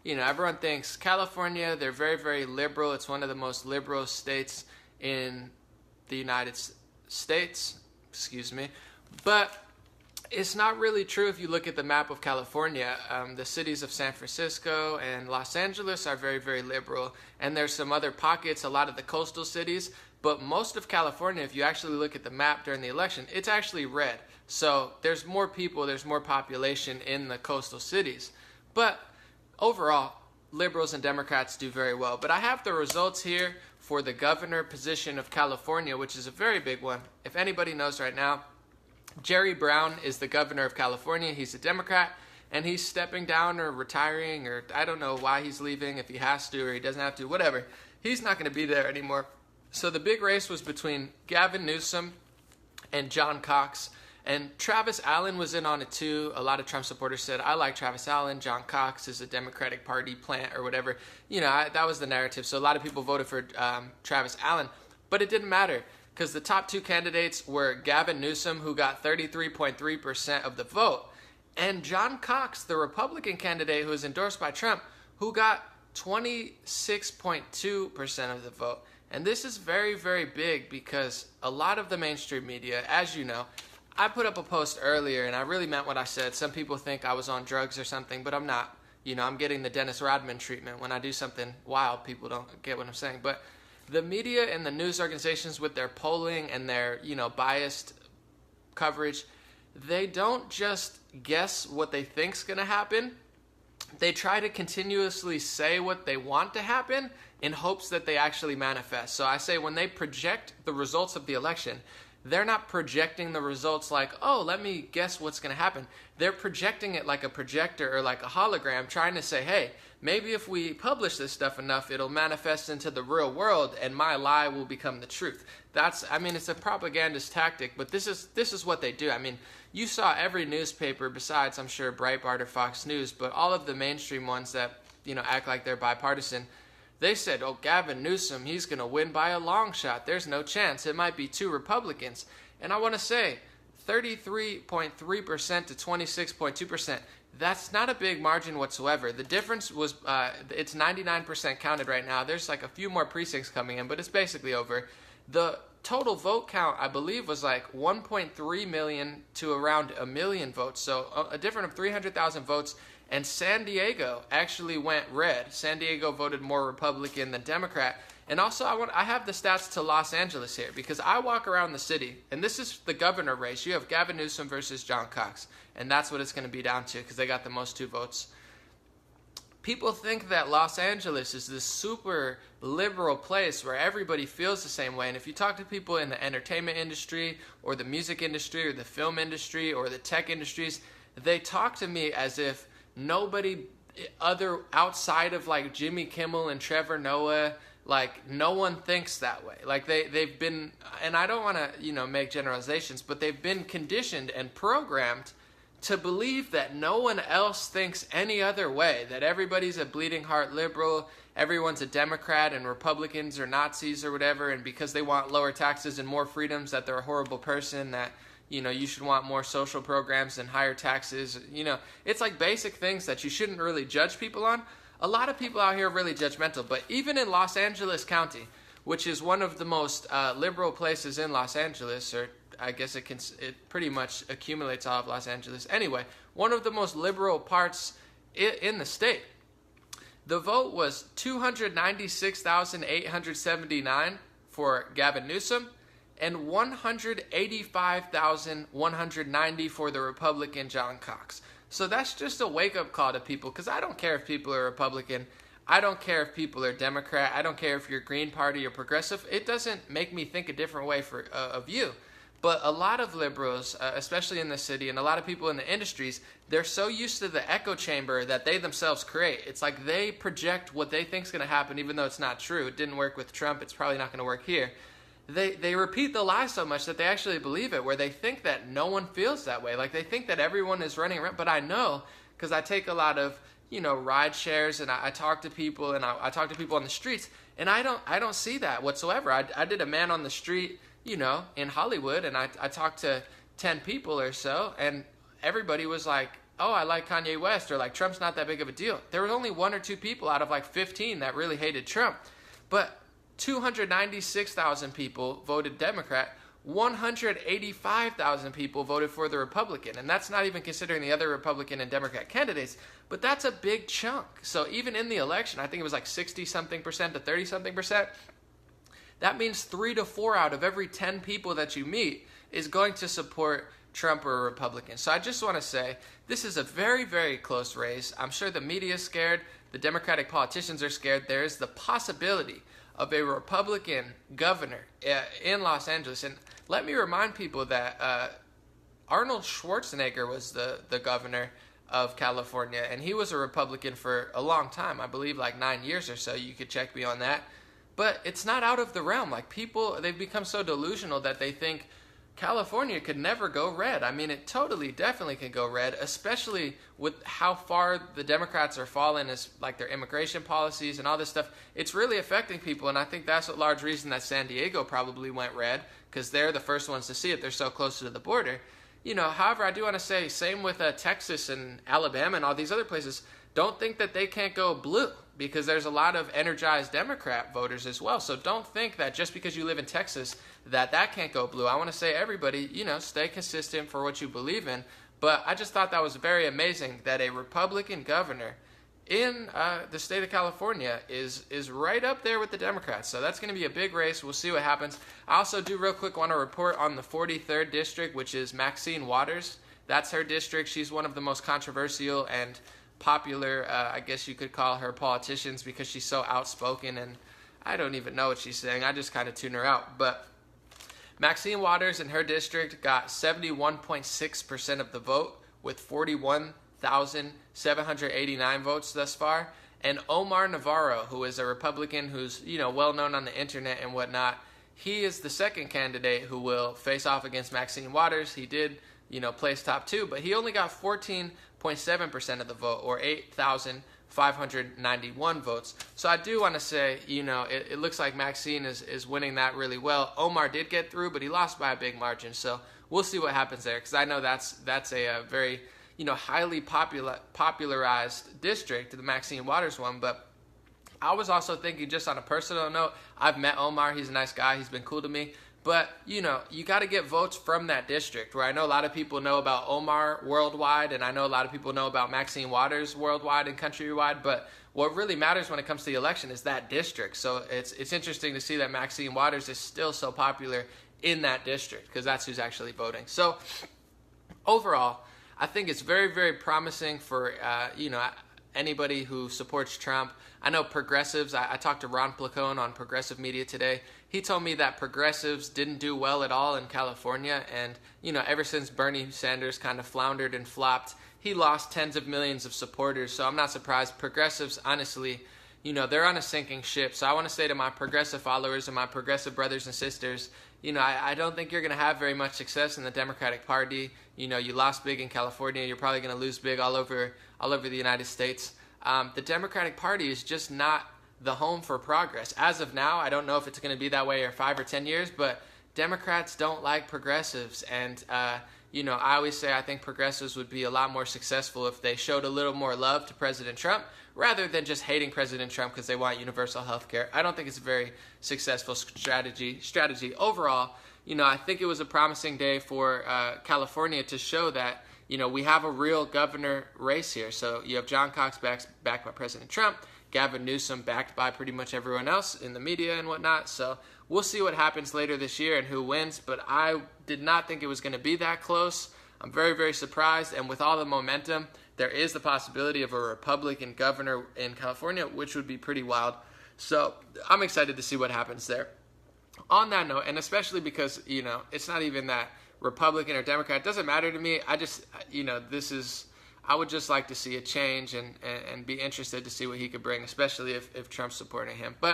everyone thinks California, they're very, very liberal. It's one of the most liberal states in the United States, excuse me. But it's not really true if you look at the map of California. The cities of San Francisco and Los Angeles are very, very liberal. And there's some other pockets, a lot of the coastal cities. But most of California, if you actually look at the map during the election, it's actually red. So there's more people, there's more population in the coastal cities. But overall, liberals and Democrats do very well. But I have the results here for the governor position of California, which is a very big one. If anybody knows right now, Jerry Brown is the governor of California. He's a Democrat, and he's stepping down or retiring, or I don't know why he's leaving, if he has to or he doesn't have to, whatever. He's not going to be there anymore. So the big race was between Gavin Newsom and John Cox, and Travis Allen was in on it too. A lot of Trump supporters said, I like Travis Allen. John Cox is a Democratic Party plant or whatever. That was the narrative. So a lot of people voted for Travis Allen, but it didn't matter because the top two candidates were Gavin Newsom, who got 33.3% of the vote, and John Cox, the Republican candidate who was endorsed by Trump, who got 26.2% of the vote. And this is very, very big because a lot of the mainstream media, as you know, I put up a post earlier and I really meant what I said. Some people think I was on drugs or something, but I'm not. I'm getting the Dennis Rodman treatment. When I do something wild, people don't get what I'm saying. But the media and the news organizations with their polling and their, biased coverage, they don't just guess what they think's going to happen. They try to continuously say what they want to happen in hopes that they actually manifest. So I say when they project the results of the election, they're not projecting the results like, oh, let me guess what's going to happen. They're projecting it like a projector or like a hologram, trying to say, hey, maybe if we publish this stuff enough, it'll manifest into the real world and my lie will become the truth. It's a propagandist tactic, but this is what they do. You saw every newspaper besides, I'm sure, Breitbart or Fox News, but all of the mainstream ones that, act like they're bipartisan, they said, oh, Gavin Newsom, he's going to win by a long shot. There's no chance. It might be two Republicans. And I want to say 33.3% to 26.2%. That's not a big margin whatsoever. The difference was, it's 99% counted right now. There's like a few more precincts coming in, but it's basically over. The total vote count, I believe, was like 1.3 million to around 1 million votes. So a difference of 300,000 votes. And San Diego actually went red. San Diego voted more Republican than Democrat. And also, I have the stats to Los Angeles here because I walk around the city, and this is the governor race. You have Gavin Newsom versus John Cox, and that's what it's going to be down to because they got the most two votes. People think that Los Angeles is this super liberal place where everybody feels the same way. And if you talk to people in the entertainment industry or the music industry or the film industry or the tech industries, they talk to me as if nobody other outside of like Jimmy Kimmel and Trevor Noah, like no one thinks that way. Like they've been, and I don't want to, make generalizations, but they've been conditioned and programmed to believe that no one else thinks any other way, that everybody's a bleeding heart liberal, everyone's a Democrat and Republicans are Nazis or whatever, and because they want lower taxes and more freedoms that they're a horrible person, that you should want more social programs and higher taxes. It's like basic things that you shouldn't really judge people on. A lot of people out here are really judgmental, but even in Los Angeles County, which is one of the most liberal places in Los Angeles, or I guess it pretty much accumulates all of Los Angeles. Anyway, one of the most liberal parts in the state. The vote was 296,879 for Gavin Newsom, and 185,190 for the Republican John Cox. So that's just a wake-up call to people, because I don't care if people are Republican. I don't care if people are Democrat. I don't care if you're Green Party or Progressive. It doesn't make me think a different way of you. But a lot of liberals, especially in the city, and a lot of people in the industries, they're so used to the echo chamber that they themselves create. It's like they project what they think is going to happen, even though it's not true. It didn't work with Trump. It's probably not going to work here. They repeat the lie so much that they actually believe it, where they think that no one feels that way. Like they think that everyone is running around. But I know, because I take a lot of, ride shares, and I talk to people, and I talk to people on the streets, and I don't see that whatsoever. I did a man on the street, in Hollywood, and I talked to 10 people or so, and everybody was like, oh, I like Kanye West, or like Trump's not that big of a deal. There was only 1 or 2 people out of like 15 that really hated Trump. But 296,000 people voted Democrat. 185,000 people voted for the Republican. And that's not even considering the other Republican and Democrat candidates. But that's a big chunk. So even in the election, I think it was like 60-something% to 30-something%. That means 3 to 4 out of every 10 people that you meet is going to support Trump or a Republican. So I just want to say, this is a very, very close race. I'm sure the media is scared. The Democratic politicians are scared. There is the possibility of a Republican governor in Los Angeles. And let me remind people that Arnold Schwarzenegger was the governor of California, and he was a Republican for a long time, I believe like 9 years or so. You could check me on that. But it's not out of the realm. Like, people, they've become so delusional that they think California could never go red. I mean, it totally, definitely can go red, especially with how far the Democrats are falling as like their immigration policies and all this stuff. It's really affecting people, and I think that's a large reason that San Diego probably went red, because they're the first ones to see it. They're so close to the border. You know, however, I do want to say, same with Texas and Alabama and all these other places. Don't think that they can't go blue, because there's a lot of energized Democrat voters as well. So don't think that just because you live in Texas that can't go blue. I want to say, everybody, you know, stay consistent for what you believe in. But I just thought that was very amazing that a Republican governor in the state of California is right up there with the Democrats. So that's going to be a big race. We'll see what happens. I also do real quick want to report on the 43rd district, which is Maxine Waters. That's her district. She's one of the most controversial and popular, I guess you could call her, politicians, because she's so outspoken, and I don't even know what she's saying. I just kind of tune her out. But Maxine Waters in her district got 71.6% of the vote with 41,789 votes thus far. And Omar Navarro, who is a Republican who's, you know, well known on the internet and whatnot, he is the second candidate who will face off against Maxine Waters. He did, you know, place top 2, but he only got 14.7% of the vote, or 8,591 votes. So I do want to say, you know, it looks like Maxine is winning that really well. Omar did get through, but he lost by a big margin. So we'll see what happens there, because I know that's a very, you know, highly popularized district, the Maxine Waters one. But I was also thinking, just on a personal note, I've met Omar. He's a nice guy. He's been cool to me. But, you know, you got to get votes from that district, where I know a lot of people know about Omar worldwide, and I know a lot of people know about Maxine Waters worldwide and countrywide, but what really matters when it comes to the election is that district. So it's interesting to see that Maxine Waters is still so popular in that district, because that's who's actually voting. So overall, I think it's very, very promising for, you know, anybody who supports Trump. I know progressives, I talked to Ron Placone on Progressive Media today. He told me that progressives didn't do well at all in California, and, you know, ever since Bernie Sanders kind of floundered and flopped, he lost tens of millions of supporters. So I'm not surprised. Progressives, honestly, you know, they're on a sinking ship. So I want to say to my progressive followers and my progressive brothers and sisters, you know, I don't think you're going to have very much success in the Democratic Party. You know, you lost big in California. You're probably going to lose big all over the United States. The Democratic Party is just not the home for progress. As of now, I don't know if it's going to be that way in 5 or 10 years, but Democrats don't like progressives. And, you know, I always say I think progressives would be a lot more successful if they showed a little more love to President Trump, rather than just hating President Trump because they want universal health care. I don't think it's a very successful strategy. Overall, you know, I think it was a promising day for California to show that, you know, we have a real governor race here. So you have John Cox backed by President Trump, Gavin Newsom backed by pretty much everyone else in the media and whatnot. So we'll see what happens later this year and who wins. But I did not think it was going to be that close. I'm very, very surprised. And with all the momentum, there is the possibility of a Republican governor in California, which would be pretty wild. So I'm excited to see what happens there. On that note, and especially because, you know, it's not even that Republican or Democrat, it doesn't matter to me. I just, you know, I would just like to see a change and be interested to see what he could bring, especially if Trump's supporting him. But